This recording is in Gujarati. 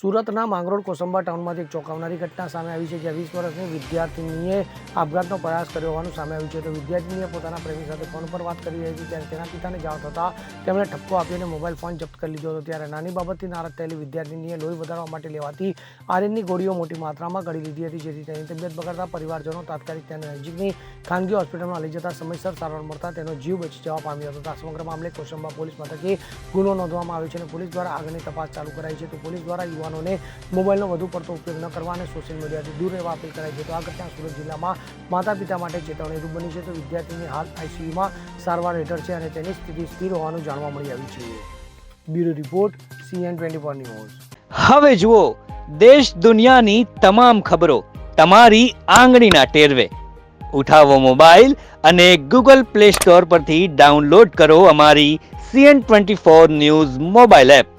સુરતના માંગરોળ કોસંબા ટાઉનમાંથી એક ચોંકાવનારી ઘટના સામે આવી છે, જ્યાં 20 વર્ષની વિદ્યાર્થીનીએ આપઘાતનો પ્રયાસ કર્યો હોવાનું સામે આવ્યું છે. તો વિદ્યાર્થીનીએ પોતાના પ્રેમી સાથે ફોન પર વાત કરી રહી હતી ત્યારે તેના પિતાને જાણ થતાં તેમણે ઠપકો આપીને મોબાઈલ ફોન જપ્ત કરી લીધો હતો. ત્યારે નાની બાબતથી નારાજ થયેલી વિદ્યાર્થીનીએ લોહી વધારવા માટે લેવાતી આર્યનની ગોળીઓ મોટી માત્રામાં ગળી લીધી હતી, જેથી તેની તબિયત બગડતા પરિવારજનો તાત્કાલિક તેને નજીકની ખાનગી હોસ્પિટલમાં લઈ જતા સમયસર સારવાર મળતા તેનો જીવ બચી જવા પામ્યો હતો. આ સમગ્ર મામલે કોસંબા પોલીસ મથકે ગુનો નોંધવામાં આવ્યો છે અને પોલીસ દ્વારા આગળની તપાસ ચાલુ કરાઈ છે. તો પોલીસ દ્વારા યુવાનોને મોબાઈલનો વધુ પડતો ઉપયોગ ન કરવા અને સોશિયલ મીડિયાથી દૂર રહેવા અપીલ કરાઈ છે. તો આ ઘટના સુરત જિલ્લામાં માતા પિતા માટે ચેતવણીરૂપ બની છે. તો વિદ્યાર્થીની હાલ આઈસીયુમાં સારવાર હેઠળ છે અને તેની સ્થિતિ સ્થિર હોવાનું જાણવા મળી આવ્યું છે. Bureau report CN24 news. હવે જુઓ દેશ દુનિયાની તમામ ખબરો તમારી આંગળીના ટેરવે. ઉઠાવો મોબાઈલ અને Google Play Store પરથી ડાઉનલોડ કરો અમારી CN24 ન્યૂઝ મોબાઈલ એપ.